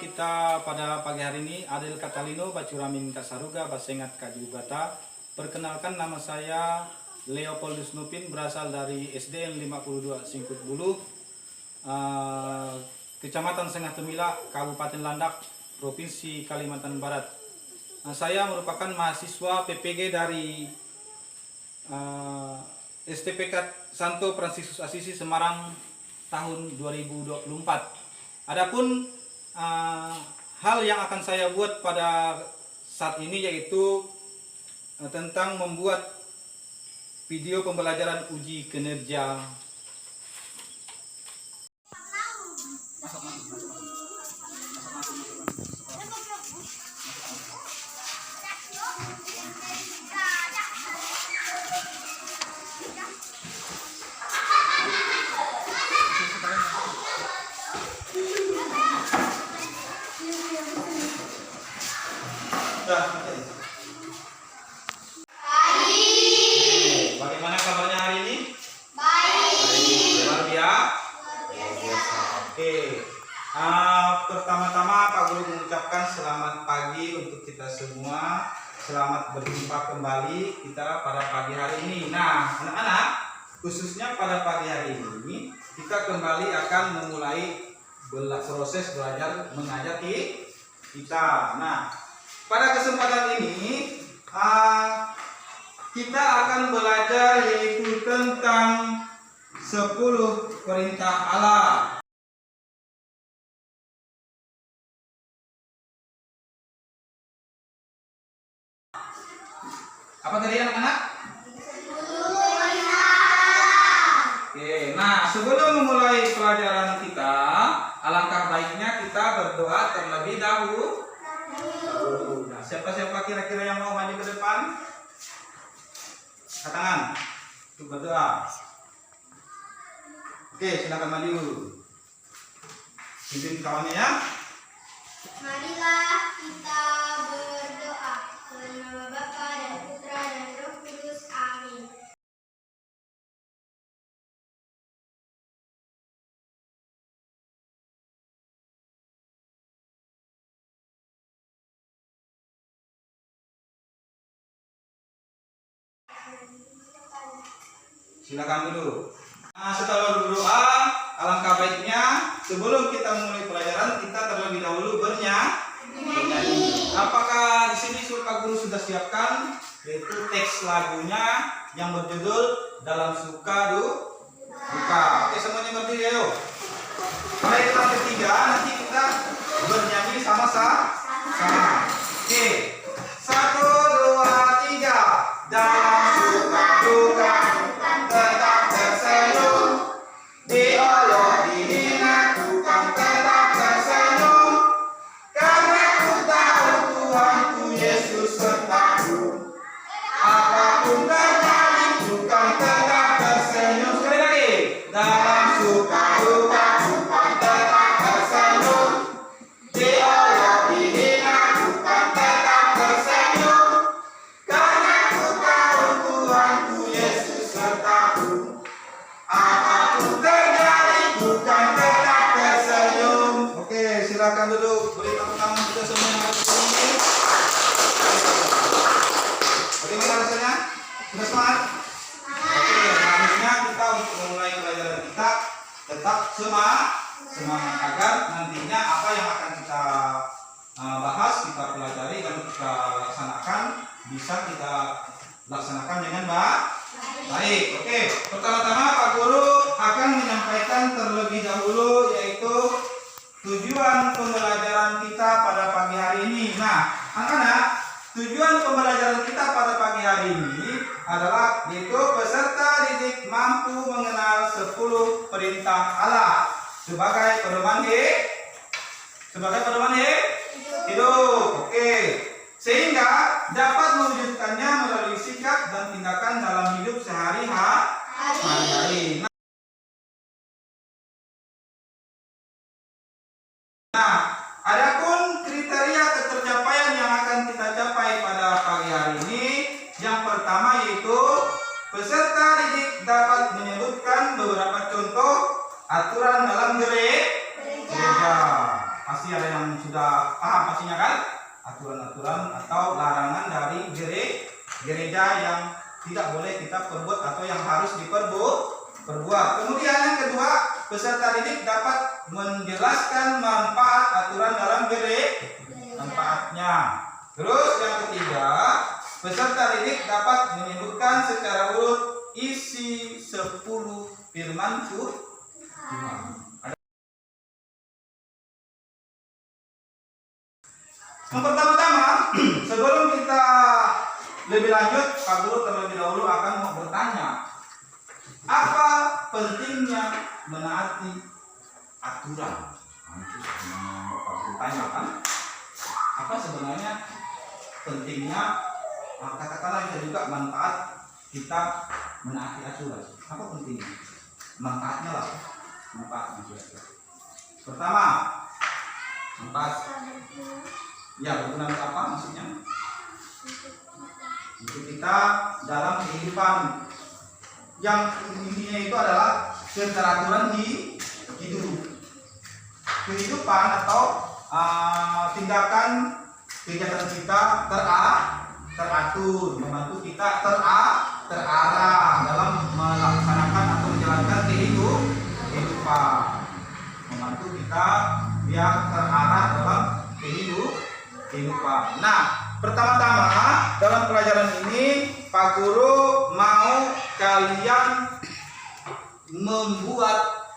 kita pada pagi hari ini Adil Katalino Bacuramin Kasaruga Basengat Kajubata. Perkenalkan, nama saya Leopoldus Nupin, berasal dari SDN 52 Singkut Bulu, Kecamatan Sengah Temila, Kabupaten Landak, Provinsi Kalimantan Barat. Saya merupakan mahasiswa PPG dari STPK Santo Fransiskus Asisi Semarang tahun 2024. Adapun hal yang akan saya buat pada saat ini yaitu tentang membuat video pembelajaran uji kinerja. Bagaimana kabarnya hari ini? Baik. Luar biasa. Oke. Pertama-tama Pak Guru mengucapkan selamat pagi untuk kita semua. Selamat berjumpa kembali kita pada pagi hari ini. Nah, anak-anak, khususnya pada pagi hari ini kita kembali akan memulai proses belajar mengajar kita. Nah, pada kesempatan ini kita akan belajar yaitu tentang 10 perintah Allah. Apa tadi anak-anak? 10 perintah Allah. Oke, nah sebelum memulai pelajaran kita, alangkah baiknya kita berdoa terlebih dahulu. Nah, siapa-siapa kira-kira yang mau maju ke depan? Angkat tangan untuk berdoa. Oke, silakan maju. Pimpin kawannya ya. Marilah kita berdoa. Dalam nama Bapa dan Putra dan Roh Kudus. Amin. Silakan dulu. Nah, setelah berdoa, alangkah baiknya sebelum kita mulai pelajaran kita terlebih dahulu bernyanyi. Apakah di sini Pak Guru sudah siapkan yaitu teks lagunya yang berjudul Dalam Suka Duka. Oke, semuanya berdiri ayo. Pada hitungan ketiga nanti kita bernyanyi sama-sama. Oke. 1, 2, 3. Dalam suka duka tetap tersenyum, diolok dihina tukang tetap tersenyum, karena ku tahu Tuhanku Yesus sertaku. Apapun terjadi tukang tetap tersenyum. Sekali lagi. Dalam suka duka tukang tetap tersenyum, diolok dihina tukang tetap tersenyum, karena ku tahu Tuhanku Yesus sertaku. Apapun terjadi bukan tetap tersenyum. Oke, silakan duduk. Beri tepuk tangan kita semua yang ada di sini. Bagaimana rasanya? Sudah semangat? Oke, harusnya kita untuk memulai pelajaran kita tetap semangat agar nantinya apa yang akan kita bahas, kita pelajari dan kita laksanakan bisa kita laksanakan dengan baik. Oke, pertama-tama Pak Guru akan menyampaikan terlebih dahulu yaitu tujuan pembelajaran kita pada pagi hari ini. Nah, anak-anak, tujuan pembelajaran kita pada pagi hari ini adalah yaitu peserta didik mampu mengenal 10 perintah Allah sebagai pedoman hidup. Oke. Sehingga dapat mewujudkannya melalui sikap dan tindakan dalam hidup sehari-hari. Nah, adapun kriteria ketercapaian yang akan kita capai pada pagi hari ini, yang pertama yaitu peserta didik dapat menyebutkan beberapa contoh aturan dalam gereja. pasti ada yang sudah paham pastinya kan? Aturan-aturan atau larangan dari gereja yang tidak boleh kita perbuat atau yang harus diperbuat. Kemudian yang kedua, peserta didik dapat menjelaskan manfaat aturan dalam manfaatnya. Terus yang ketiga, peserta didik dapat menyebutkan secara urut isi 10 firman Tuhan. Yang pertama-tama, sebelum kita lebih lanjut, Pak Guru terlebih dahulu akan mau bertanya, apa pentingnya menaati aturan? Pak Guru tanyakan, apa sebenarnya pentingnya, katakanlah kita juga manfaat kita menaati aturan? Apa pentingnya? Manfaatnya lah, manfaatnya. Pertama, manfaat. Ya, berguna untuk apa maksudnya? Untuk kita dalam kehidupan yang intinya itu adalah keteraturan di hidup. Kehidupan atau tindakan kegiatan kita teratur, membantu kita terarah dalam melaksanakan atau menjalankan kehidupan, membantu kita biar terarah dalam kehidupan. Nah, pertama-tama dalam pelajaran ini Pak Guru mau kalian membuat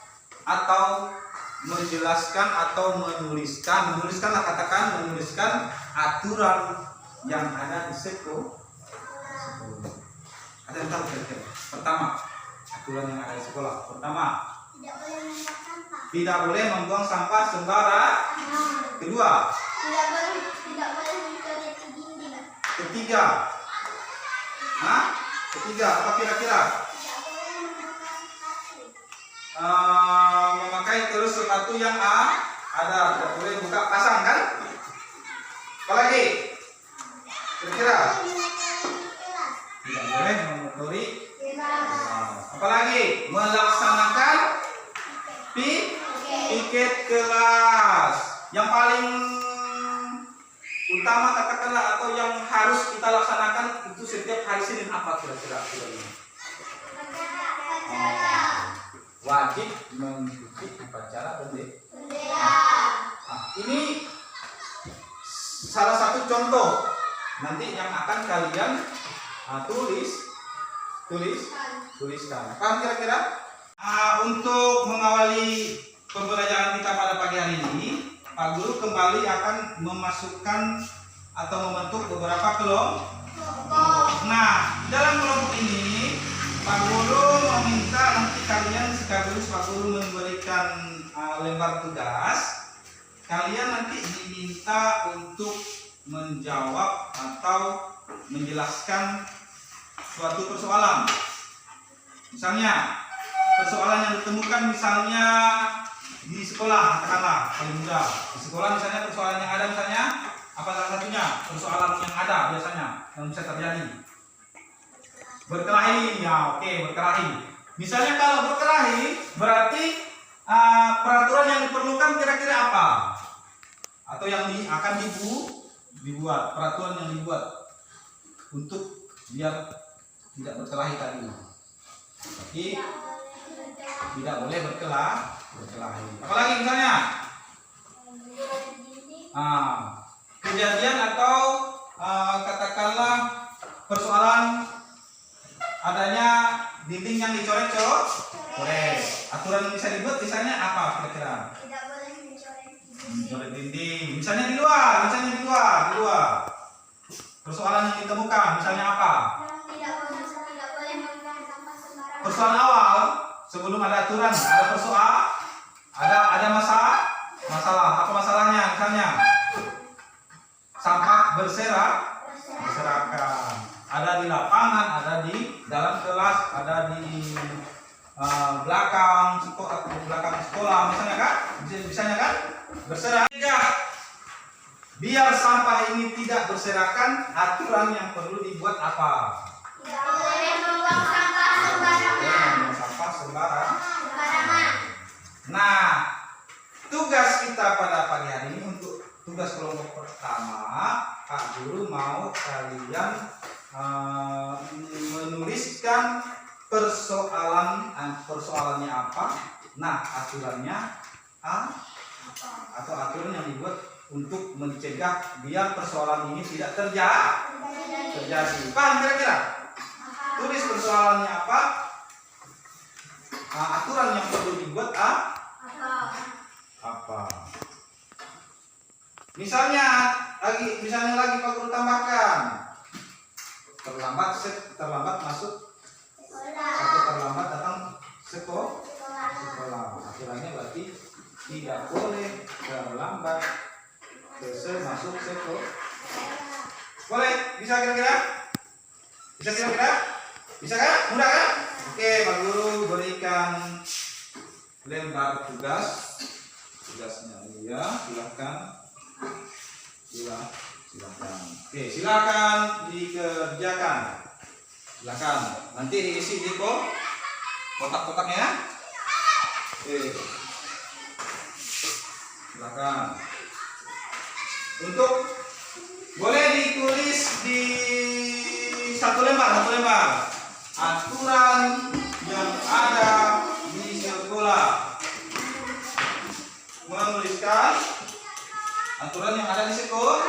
atau menjelaskan atau menuliskan aturan yang ada di sekolah. Ada yang tahu kira-kira? Pertama, aturan yang ada di sekolah. Pertama, tidak boleh membuang sampah sembarangan. Kedua, tidak boleh mencoret di dinding. Ketiga, apa kira-kira? Tidak boleh memakai sepatu. Memakai terus sepatu yang ada, tidak boleh buka pasang kan? Apalagi? Kira-kira? Tidak boleh mengotori. Apalagi? Melaksanakan piket kelas. Yang paling utama katakanlah atau yang harus kita laksanakan itu setiap hari Senin apa kira-kira? Wajib mengikuti upacara bendera. Ini salah satu contoh nanti yang akan kalian tuliskan. Paham kira-kira? Untuk mengawali pembelajaran kita pada pagi hari ini, Pak Guru kembali akan memasukkan atau membentuk beberapa kelompok. Nah, dalam kelompok ini Pak Guru meminta nanti kalian sekaligus Pak Guru memberikan lembar tugas. Kalian nanti diminta untuk menjawab atau menjelaskan suatu persoalan. Misalnya, persoalan yang ditemukan misalnya di sekolah, katakanlah paling mudah. Di sekolah misalnya persoalan yang ada misalnya apa salah satunya? Persoalan yang ada biasanya yang bisa terjadi. Berkelahi, ya oke, berkelahi. Misalnya kalau berkelahi berarti peraturan yang diperlukan kira-kira apa? Atau yang akan dibuat, peraturan yang dibuat untuk biar tidak berkelahi tadi. Jadi tidak boleh berkelahi. Apalagi misalnya kejadian atau katakanlah persoalan adanya dinding yang dicoret-coret. Aturan yang bisa dibuat misalnya apa kira-kira? Tidak boleh Mencoret dinding. Misalnya di luar. Persoalan yang ditemukan misalnya apa? Tidak boleh membuang sampah sembarangan. Persoalan awal sebelum ada aturan, ada persoalan, ada masalah. Apa masalahnya? Misalnya sampah berserakan. Ada di lapangan, ada di dalam kelas, ada di belakang sekolah, misalnya kan? Misalnya kan? Berserakan. Biar sampah ini tidak berserakan, aturan yang perlu dibuat apa? Tidak boleh membuang sampah sembarangan. Sampah sembarangan. Nah, tugas tugas kita pada pagi hari ini untuk tugas kelompok pertama, Pak Guru mau kalian menuliskan persoalannya apa, nah aturannya atau aturan yang dibuat untuk mencegah biar persoalan ini tidak terjadi. Paham kira-kira? Tulis persoalannya apa, aturan yang perlu dibuat apa. Misalnya lagi Pak Guru tambahkan terlambat masuk atau terlambat datang sekolah. Aturannya berarti tidak boleh terlambat masuk sekolah. Boleh? Bisa kira-kira? Bisa kan? Mudah kan? Oke, Pak Guru berikan lembar tugasnya ya, silakan. Oke, silakan dikerjakan. Silakan. Nanti diisi di kotak-kotaknya. Oke. Silakan. Untuk boleh ditulis di satu lembar. Aturan yang ada di sekolah. Menuliskan aturan yang ada di sekolah.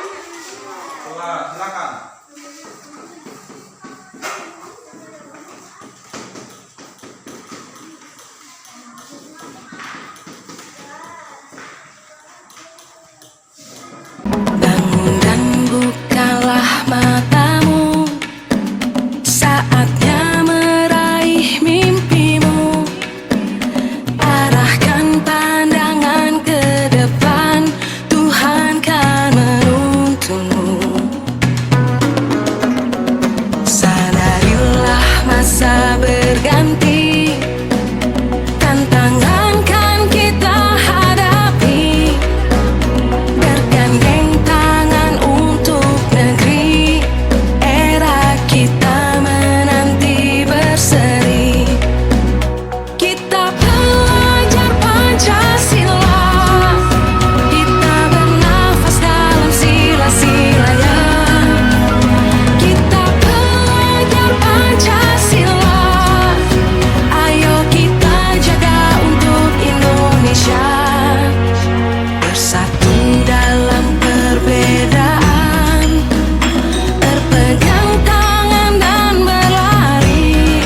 Silakan. Bangun dan bukalah matamu, saatnya meraih mimpimu. Arahkan pandangan ke depan, Tuhan kan menuntunmu. Sadarilah masa berganti, tantangan kan kita hadapi. Bergandeng tangan untuk negeri, era kita menanti berseri. Kita pelajar Pancasila, kita bernafas dalam sila-silanya. Kita pelajar Pancasila, ayo kita jaga untuk Indonesia. Bersatu dalam perbedaan, berpegang tangan dan berlari.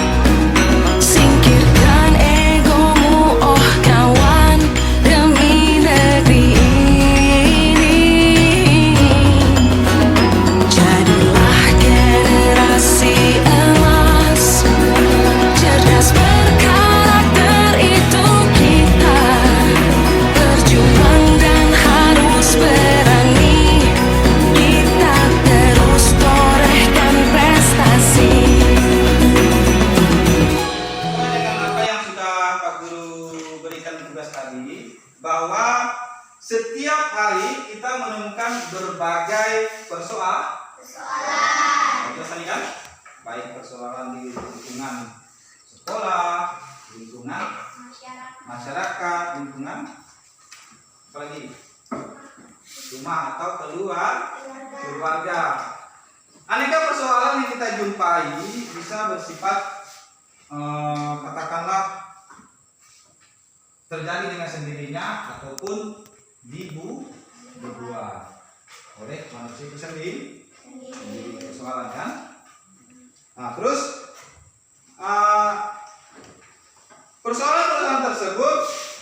Singkirkan egomu, oh kawan, demi negeri ini. Jadilah generasi emas, cerdas berkarakter itu kita. Berjuang dan harus berani, kita terus torehkan prestasi. Sesuai dengan apa yang sudah Pak Guru berikan tugas tadi, bahwa setiap hari kita menemukan berbagai persoalan tadi kan, baik persoalan di lingkungan sekolah, lingkungan masyarakat, lingkungan apalagi rumah atau keluarga. Aneka persoalan yang kita jumpai bisa bersifat katakanlah terjadi dengan sendirinya ataupun dibuat oleh manusia itu sendiri persoalan kan. Nah, terus persoalan-persoalan tersebut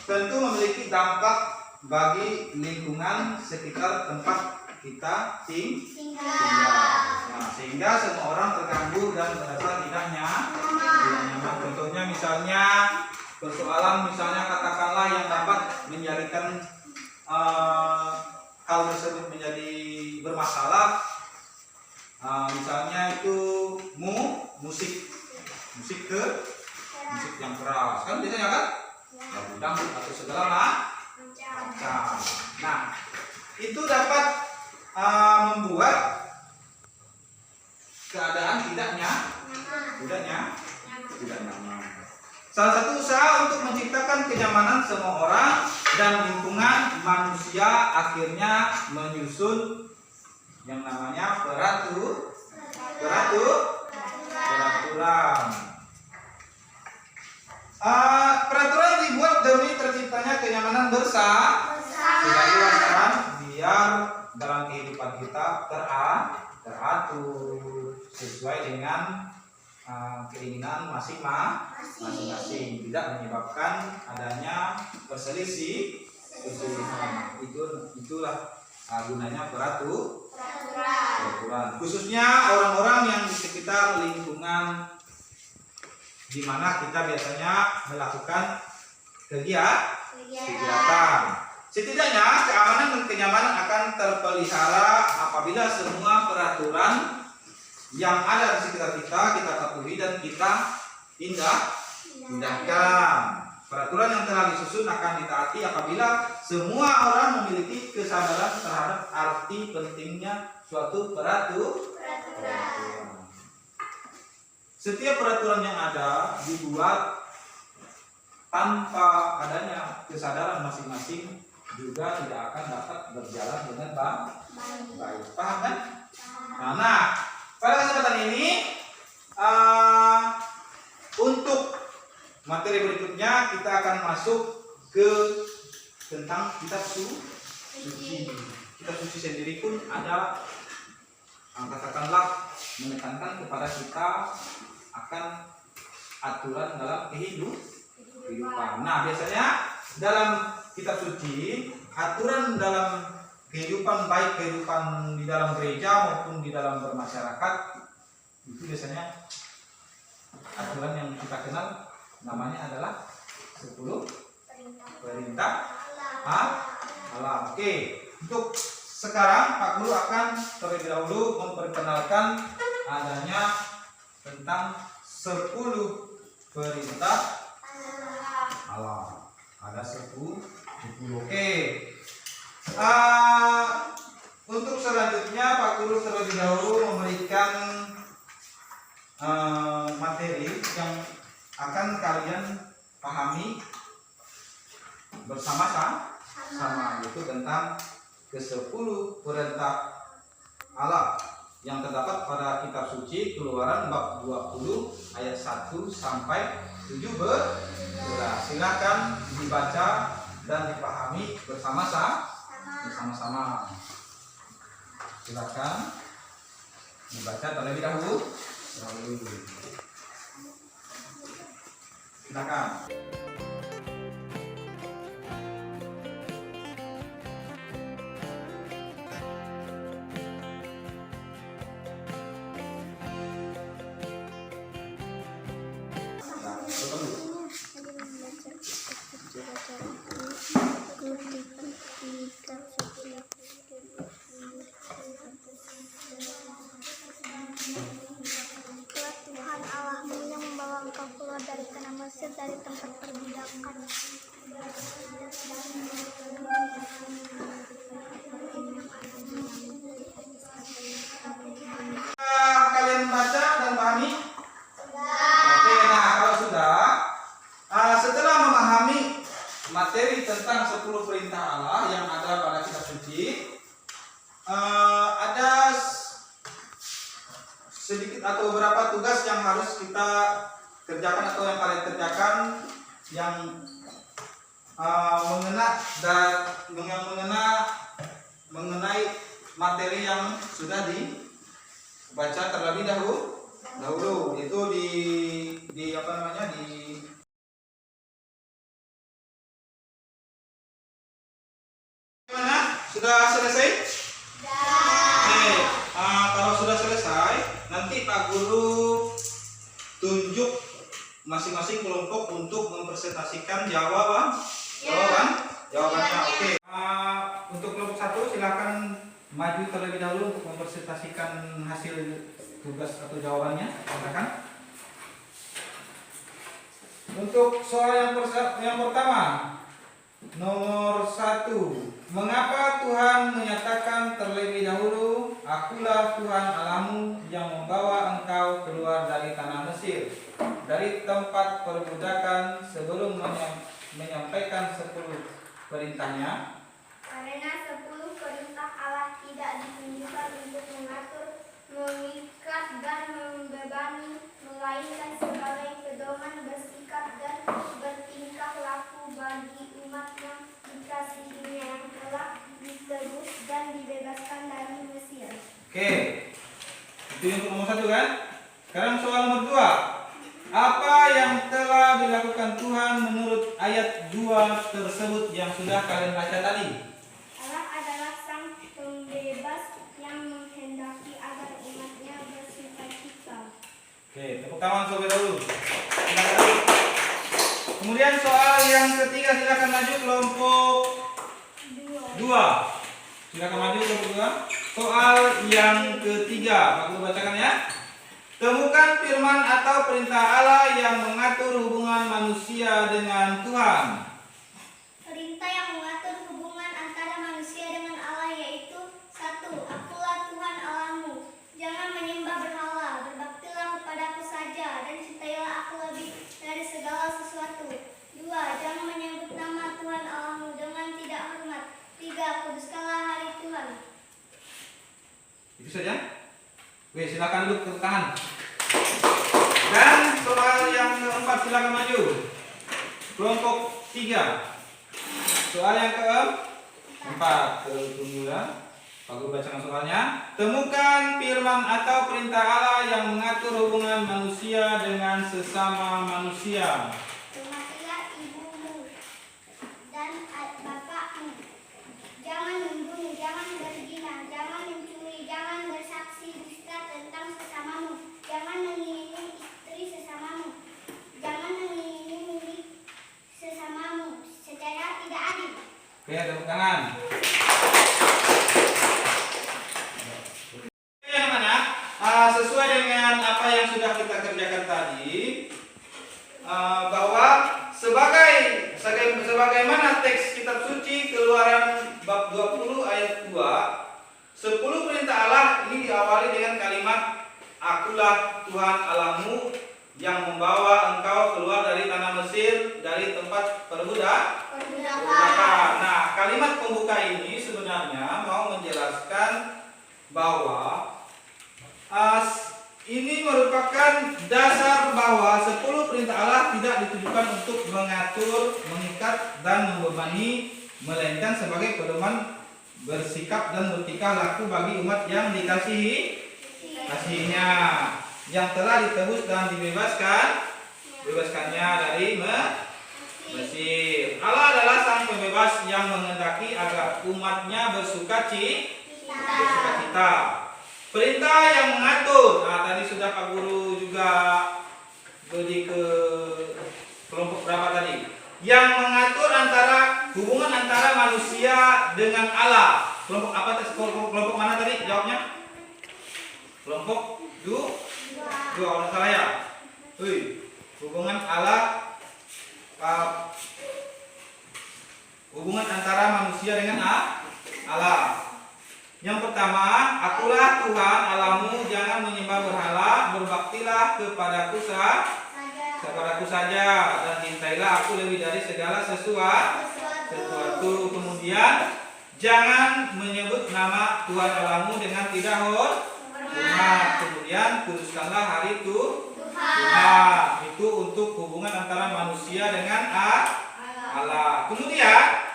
tentu memiliki dampak bagi lingkungan sekitar tempat kita tinggal. Nah, sehingga semua orang terganggu dan merasa tidak nyaman. Contohnya misalnya persoalan katakanlah yang dapat menjadikan hal tersebut menjadi bermasalah. Misalnya itu musik yang keras kan biasanya kan, lagu dangdut atau segala macam. Nah, itu dapat membuat keadaan tidak nyaman. Salah satu usaha untuk menciptakan kenyamanan semua orang dan lingkungan manusia akhirnya menyusun yang namanya peraturan. Peraturan dibuat demi terciptanya kenyamanan bersama sebagai wasaran biar dalam kehidupan kita teratur sesuai dengan keinginan masing-masing, tidak menyebabkan adanya perselisihan. Itulah gunanya peraturan. Khususnya orang-orang yang di sekitar lingkungan di mana kita biasanya melakukan kegiatan. Setidaknya keamanan dan kenyamanan akan terpelihara apabila semua peraturan yang ada di sekitar kita patuhi dan kita indahkan. Peraturan yang telah disusun akan ditaati apabila semua orang memiliki kesadaran terhadap arti pentingnya suatu peraturan. Setiap peraturan yang ada dibuat tanpa adanya kesadaran masing-masing juga tidak akan dapat berjalan dengan baik. Paham kan? Nah, pada kesempatan ini untuk materi berikutnya kita akan masuk ke tentang kitab suci. Kitab suci sendiri pun ada katakanlah menekankan kepada kita akan aturan dalam kehidupan. Nah, biasanya dalam kitab suci aturan dalam kehidupan, baik kehidupan di dalam gereja maupun di dalam bermasyarakat, itu biasanya aturan yang kita kenal namanya adalah 10 perintah Allah. Oke, untuk sekarang Pak Guru akan terlebih dahulu memperkenalkan adanya tentang 10 perintah Allah. Ada 10. Oke. Untuk selanjutnya Pak Guru terlebih dahulu memberikan materi yang akan kalian pahami bersama-sama, yaitu tentang ke-10 perintah Allah yang terdapat pada kitab suci Keluaran bab 20 ayat 1 sampai 17. Silakan dibaca dan dipahami bersama-sama. Silakan dibaca terlebih dahulu. Silakan. Tuhan Allahmu yang membawa engkau keluar dari tanah Mesir, dari tempat perbudakan. Kalian baca dan pahami? Oke, nah kalau sudah, setelah memahami materi tentang 10 perintah Allah yang ada pada kitab suci, ada sedikit atau beberapa tugas yang harus kita kerjakan atau yang kalian kerjakan yang mengenai materi yang sudah dibaca terlebih dahulu, itu di apa namanya, di mana sudah selesai? Kalau sudah selesai, nanti Pak Guru tunjuk masing-masing kelompok untuk mempresentasikan jawabannya. Oke. Untuk kelompok 1 silakan maju terlebih dahulu untuk mempresentasikan hasil tugas atau jawabannya. Silakan. Untuk soal yang pertama, nomor 1. Mengapa Tuhan menyatakan terlebih dahulu, akulah Tuhan Allahmu yang membawa engkau keluar dari tanah Mesir, dari tempat perbudakan, sebelum menyampaikan 10 perintahnya? Karena 10 perintah Allah tidak ditunjukkan untuk mengatur, mengikat, dan membebani, melainkan sebagai pedoman bersikap dan bertingkah laku bagi umat yang dikasihinya yang telah ditebus dan dibebaskan dari Mesir. Oke, itu yang nomor 1 kan? Sekarang soal nomor 2. Apa yang telah dilakukan Tuhan menurut ayat 2 tersebut yang sudah kalian baca tadi? Allah adalah sang pembebas yang menghendaki agar umatnya bersukacita. Oke, tepuk tangan saudara dulu. Silakan dulu. Kemudian soal yang ketiga, silakan maju kelompok 2. Silakan maju kelompok 2. Soal yang ketiga, Pak Guru bacakan ya. Temukan firman atau perintah Allah yang mengatur hubungan manusia dengan Tuhan. Perintah yang mengatur hubungan antara manusia dengan Allah yaitu 1. Akulah Tuhan Allahmu. Jangan menyembah berhala, berbaktilah kepadaku saja, dan cintailah aku lebih dari segala sesuatu. 2. Jangan menyebut nama Tuhan Allahmu dengan tidak hormat. 3. Kuduskanlah hari Tuhan. Itu saja. Oke, silakan duduk tepuk tangan. Dan soal yang keempat, silakan maju. Kelompok 3. Soal yang keempat, tunggu ya. Pak Guru bacakan soalnya. Temukan firman atau perintah Allah yang mengatur hubungan manusia dengan sesama manusia. Hormatilah ibumu dan bapakmu. Jangan membunuh, jangan berzina, jangan mencuri, jangan bersaksi dusta tentang sesamamu, jangan mengingini istri sesamamu, jangan mengingini milik sesamamu secara tidak adil. Oke, tepuk tangan. Yang mana? Sesuai dengan apa yang sudah kita kerjakan tadi, bahwa sebagaimana teks kitab suci Keluaran bab 20 ayat 2, 10 perintah Allah ini diawali dengan kalimat Akulah Tuhan Allahmu yang membawa engkau keluar dari tanah Mesir, dari tempat perbudakan. Nah, kalimat pembuka ini sebenarnya mau menjelaskan bahwa ini merupakan dasar bahwa 10 perintah Allah tidak ditujukan untuk mengatur, mengikat, dan membebani, melainkan sebagai pedoman bersikap dan bertingkah laku bagi umat yang dikasihinya, yang telah ditebus dan dibebaskannya dari Mesir. Allah adalah sang pembebas yang menghendaki agar umatnya bersukacita. Perintah yang mengatur, tadi sudah Pak Guru juga beri ke kelompok berapa tadi? Yang mengatur hubungan antara manusia dengan Allah. Kelompok apa? Kelompok mana tadi? Jawabnya? Kelompok 2. Orang salah ya? Hubungan Allah, hubungan antara manusia dengan Allah. Yang pertama, akulah Tuhan Allahmu, jangan menyembah berhala, berbaktilah kepadaku saja, dan cintailah aku lebih dari segala sesuatu. Kemudian, jangan menyebut nama Tuhan Allahmu dengan tidak hormat. Kemudian, kuduskanlah hari Tuhan. Itu untuk hubungan antara manusia dengan Allah. Kemudian,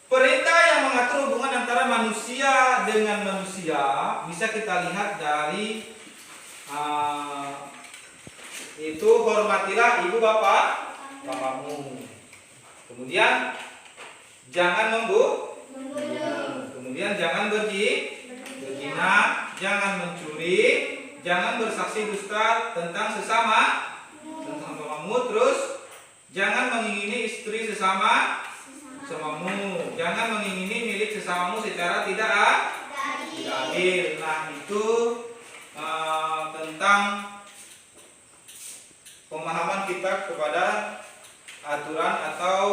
perintah yang mengatur hubungan antara manusia dengan manusia bisa kita lihat dari itu hormatilah ibu bapakmu. Kemudian jangan membunuh. Kemudian jangan berzina, jangan mencuri, jangan bersaksi dusta tentang sesamamu. Terus jangan mengingini istri sesamamu, jangan mengingini milik sesamamu secara tidak adil. Nah, itu tentang pemahaman kita kepada aturan atau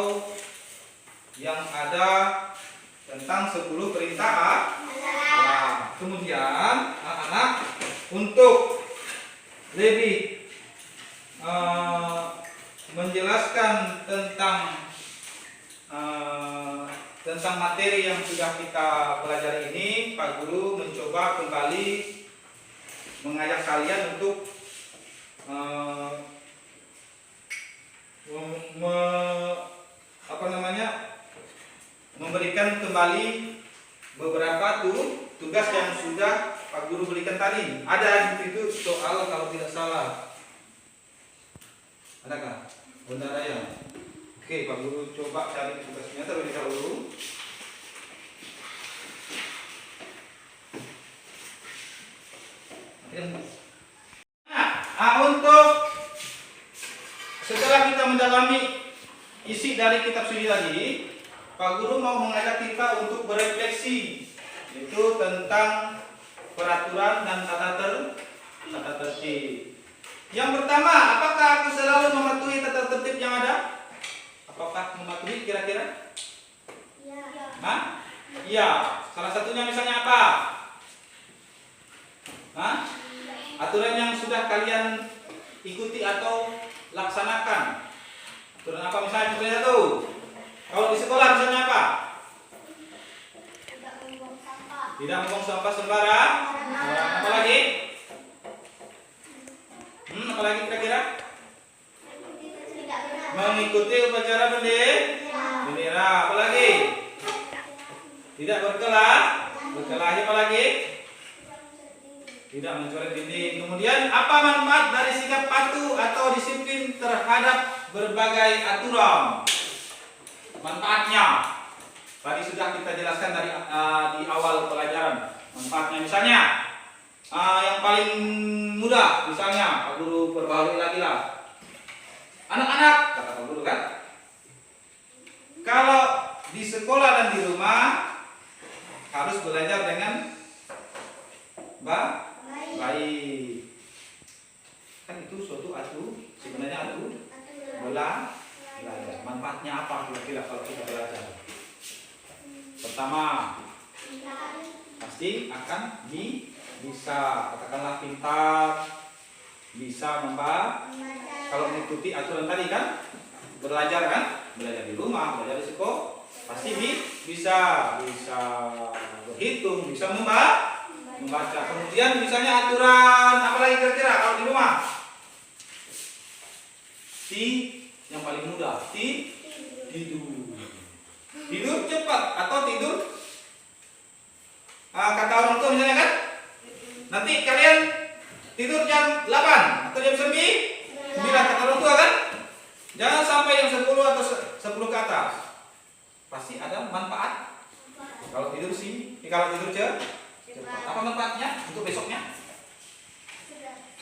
yang ada tentang 10 perintah Allah. Kemudian anak-anak untuk lebih menjelaskan tentang tentang materi yang sudah kita pelajari ini, Pak Guru mencoba kembali mengajak kalian untuk memberikan kembali beberapa tugas yang sudah Pak Guru berikan tadi. Ada di situ soal kalau tidak salah. Adakah? Bunda Raya. Oke, Pak Guru coba cari tugasnya terlebih dahulu. Untuk setelah kita mendalami isi dari kitab suci tadi, Pak Guru mau mengajak kita untuk berefleksi, yaitu tentang peraturan dan tata tertib. Yang pertama, apakah aku selalu mematuhi tata tertib yang ada? Apakah mematuhi kira-kira? Ya. Hah? Iya. Salah satunya misalnya apa? Hah? Aturan yang sudah kalian ikuti atau laksanakan. Aturan apa misalnya? Contohnya tuh. Kalau di sekolah misalnya apa? Tidak membuang sampah. Tidak membuang sampah sembarang. Apa lagi? Apa lagi kira-kira? Tidak benar. Mengikuti upacara bendera. Apa lagi? Tidak berkelahi. Apa lagi? Tidak mencoret dinding. Kemudian apa manfaat dari sikap patuh atau disiplin terhadap berbagai aturan? Manfaatnya tadi sudah kita jelaskan di awal pelajaran. Manfaatnya misalnya yang paling mudah, misalnya Pak Guru perbaharui lagi lah. Anak-anak, kata Pak Guru kan, kalau di sekolah dan di rumah harus belajar dengan baik. Kan itu suatu sebenarnya belajar. Manfaatnya apa kira-kira kalau kita belajar? Pertama, pasti akan bisa katakanlah pintar, bisa membaca. Kalau mengikuti aturan tadi kan, belajar di rumah, belajar di sekolah, pasti bisa berhitung, bisa membaca. Kemudian misalnya aturan apa lagi kira-kira kalau di rumah? Yang paling mudah, tidur cepat atau tidur kata orang tua misalnya kan, nanti kalian tidur jam 8 atau jam 9 kata orang tua kan, jangan sampai jam 10 atau 10 ke atas. Pasti ada manfaat kalau tidur cepat. Apa manfaatnya untuk besoknya?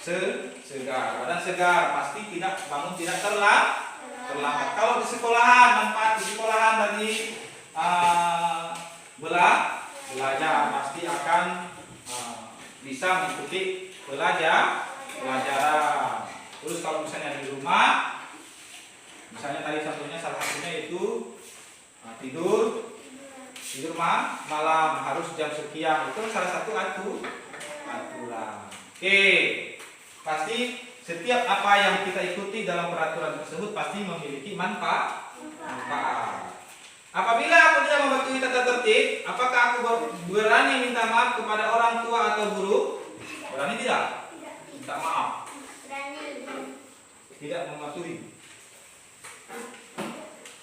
Segar, badan segar, pasti bangun tidak terlambat. Kalau di sekolahan, manfaat di sekolahan tadi belajar pasti akan bisa mengikuti pelajaran. Terus kalau misalnya di rumah, misalnya tadi contohnya salah satunya itu tidur malam harus jam sekian, itu salah satu aturan. Oke, pasti setiap apa yang kita ikuti dalam peraturan tersebut pasti memiliki manfaat. Apabila aku tidak mematuhi tata tertib, apakah aku berani minta maaf kepada orang tua atau guru? Berani tidak? Minta maaf. Tidak mematuhi.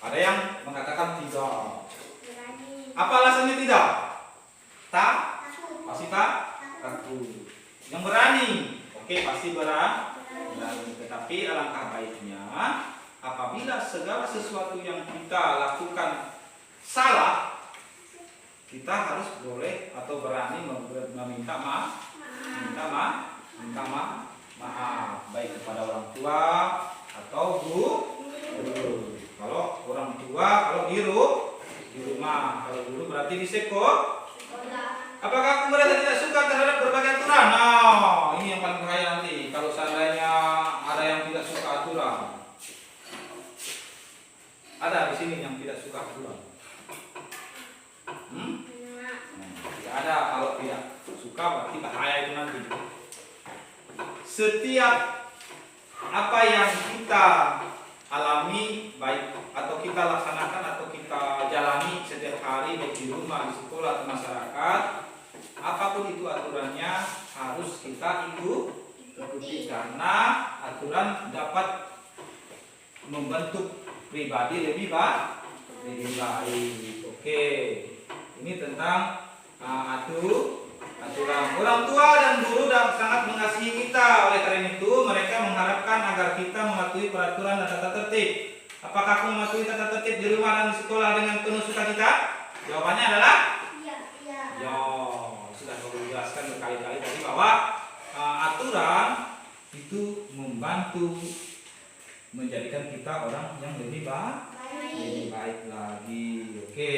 Ada yang mengatakan tidak. Apa alasannya tidak? Pasti takut. Yang berani, oke pasti berani. Tetapi alangkah baiknya apabila segala sesuatu yang kita lakukan salah, kita harus boleh atau berani meminta maaf, baik kepada orang tua atau guru. Kalau orang tua, kalau di rumah, kalau guru berarti di sekolah. Apakah aku merasa tidak suka terhadap berbagai aturan? Nah, ini yang paling bahaya nanti. Kalau seandainya ada yang tidak suka aturan, ada di sini yang tidak suka aturan. Tidak ada. Kalau tidak suka berarti bahaya itu nanti. Setiap apa yang kita alami baik atau kita laksanakan atau kita jalani setiap hari baik di rumah, di sekolah, di masyarakat, apapun itu aturannya harus kita ikuti karena aturan dapat membentuk pribadi lebih baik. Oke, ini tentang aturan. Orang tua dan guru sangat mengasihi kita. Oleh karena itu mereka mengharapkan agar kita mematuhi peraturan dan tata tertib. Apakah kamu mematuhi tata tertib di rumah dan di sekolah dengan penuh sukacita? Jawabannya adalah Iya. ya. Sudah saya jelaskan berkali-kali tadi bahwa aturan itu membantu menjadikan kita orang yang lebih baik lagi. Oke.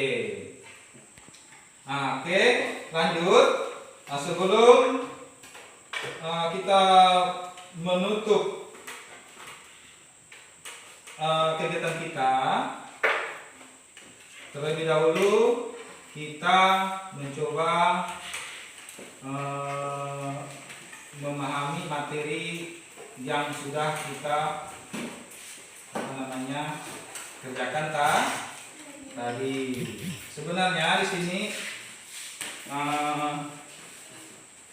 Oke, lanjut. Sebelum kita menutup kegiatan kita, terlebih dahulu kita mencoba memahami materi yang sudah kita kerjakan tadi. Sebenarnya di sini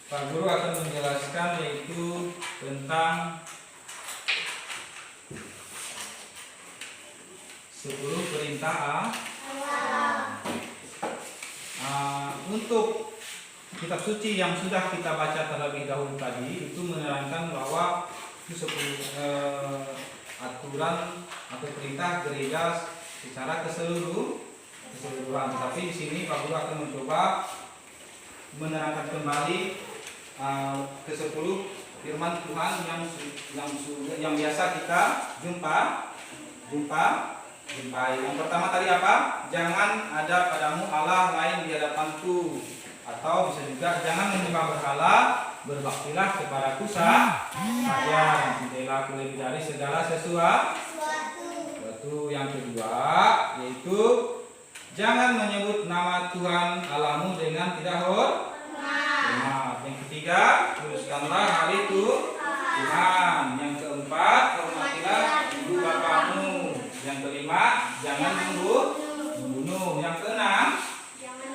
Pak Guru akan menjelaskan yaitu tentang 10 perintah untuk kitab suci yang sudah kita baca terlebih dahulu tadi itu menerangkan bahwa itu 10 aturan atau perintah gereja secara keseluruhan. Tapi di sini Pak Guru akan mencoba menerangkan kembali ke 10 firman Tuhan yang biasa kita jumpai. Yang pertama tadi apa? Jangan ada padamu Allah lain di hadapanku. Atau bisa juga jangan menyembah berhala, berbaktilah kepadaku saja. Cintai aku lebih dari segala sesuatu. Yang kedua yaitu jangan menyebut nama Tuhan Allahmu dengan tidak hormat. Yang ketiga, teruskanlah hari Tuhan. Yang keempat, hormatilah ibu bapamu. Yang kelima, jangan membunuh. Yang keenam,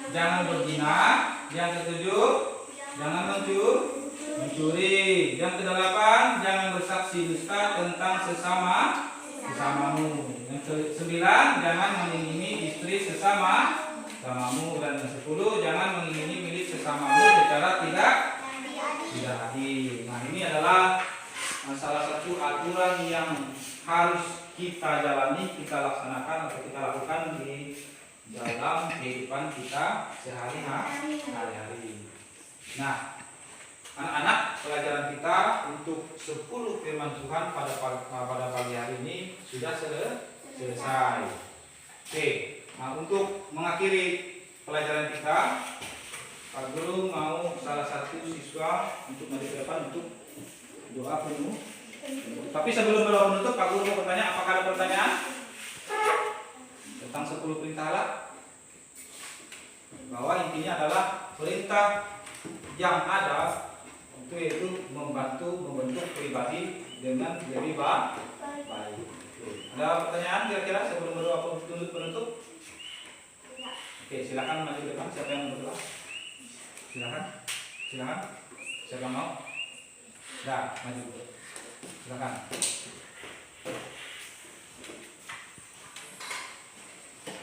jangan berzina. Yang ketujuh, jangan mencuri. Yang kedelapan, jangan bersaksi dusta tentang sesamamu. Yang kesembilan, jangan mengingini istri sesamamu. Dan yang 10, jangan mengingini milik sesamamu secara tidak adil. Nah, ini adalah salah satu aturan yang harus kita jalani, kita laksanakan atau kita lakukan di dalam kehidupan kita sehari-hari. Nah, anak-anak, pelajaran kita untuk 10 firman Tuhan pada pagi hari ini sudah selesai. Oke, nah untuk mengakhiri pelajaran kita, Pak Guru mau salah satu siswa untuk maju ke depan untuk doa penuh. Tapi sebelum berdoa penutup, Pak Guru mau bertanya, apakah ada pertanyaan tentang 10 perintah Allah? Bahwa intinya adalah perintah yang ada itu membentuk pribadi dengan lebih baik. Ada pertanyaan kira-kira sebelum berdoa penutup? Oke, silakan maju ke depan. Siapa yang mau berdoa? Silakan. Siapa mau? Dah, maju. Silakan.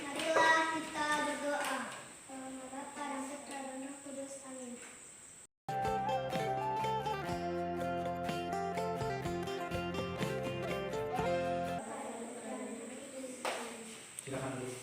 Marilah kita berdoa. Nama Bapa dan Putra dan Roh Kudus. Amin. Silakan dulu.